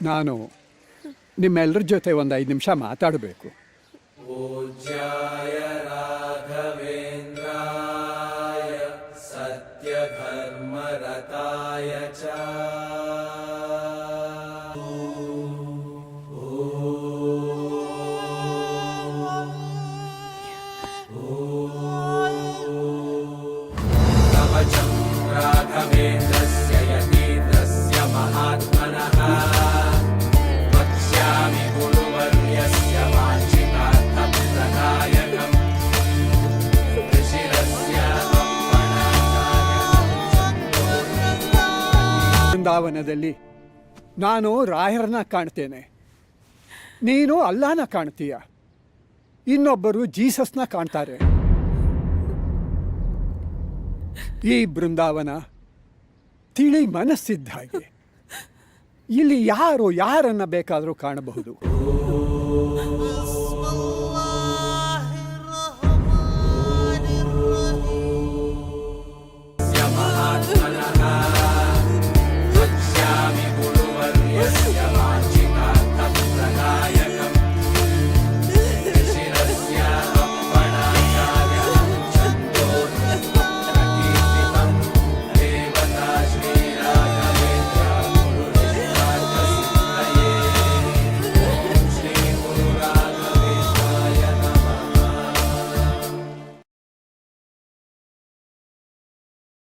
ನಾನು ನಿಮ್ಮೆಲ್ಲರ ಜೊತೆ ಒಂದು 5 ನಿಮಿಷ ಮಾತಾಡಬೇಕು. ಪೂಜ್ಯಾಯ ರಾಘವೇಂದ್ರಾಯ ಸತ್ಯಧರ್ಮರತಾಯ ಚ ಕವಚಂ ರಾಘವೇಂದ್ರಸ್ಯ ಯತೀಂದ್ರಸ್ಯ ಮಹಾತ್ಮನಃ ವಕ್ಷ್ಯಾಮಿ ಗುರುವರ್ಯಸ್ಯ ವಾಂಛಿತಾರ್ಥಪ್ರದಾಯಕಂ ಋಷಿರಸ್ಯ ಬೃಂದಾವನದಲ್ಲಿ ನಾನು ರಾಯರನ್ನ ಕಾಣ್ತೇನೆ, ನೀನು ಅಲ್ಲಾನ ಕಾಣ್ತೀಯ, ಇನ್ನೊಬ್ಬರು ಜೀಸಸ್ನ ಕಾಣ್ತಾರೆ. ಈ ಬೃಂದಾವನ ತಿಳಿ ಮನಸ್ಸಿದ್ದ ಹಾಗೆ, ಇಲ್ಲಿ ಯಾರು ಯಾರನ್ನ ಬೇಕಾದರೂ ಕಾಣಬಹುದು.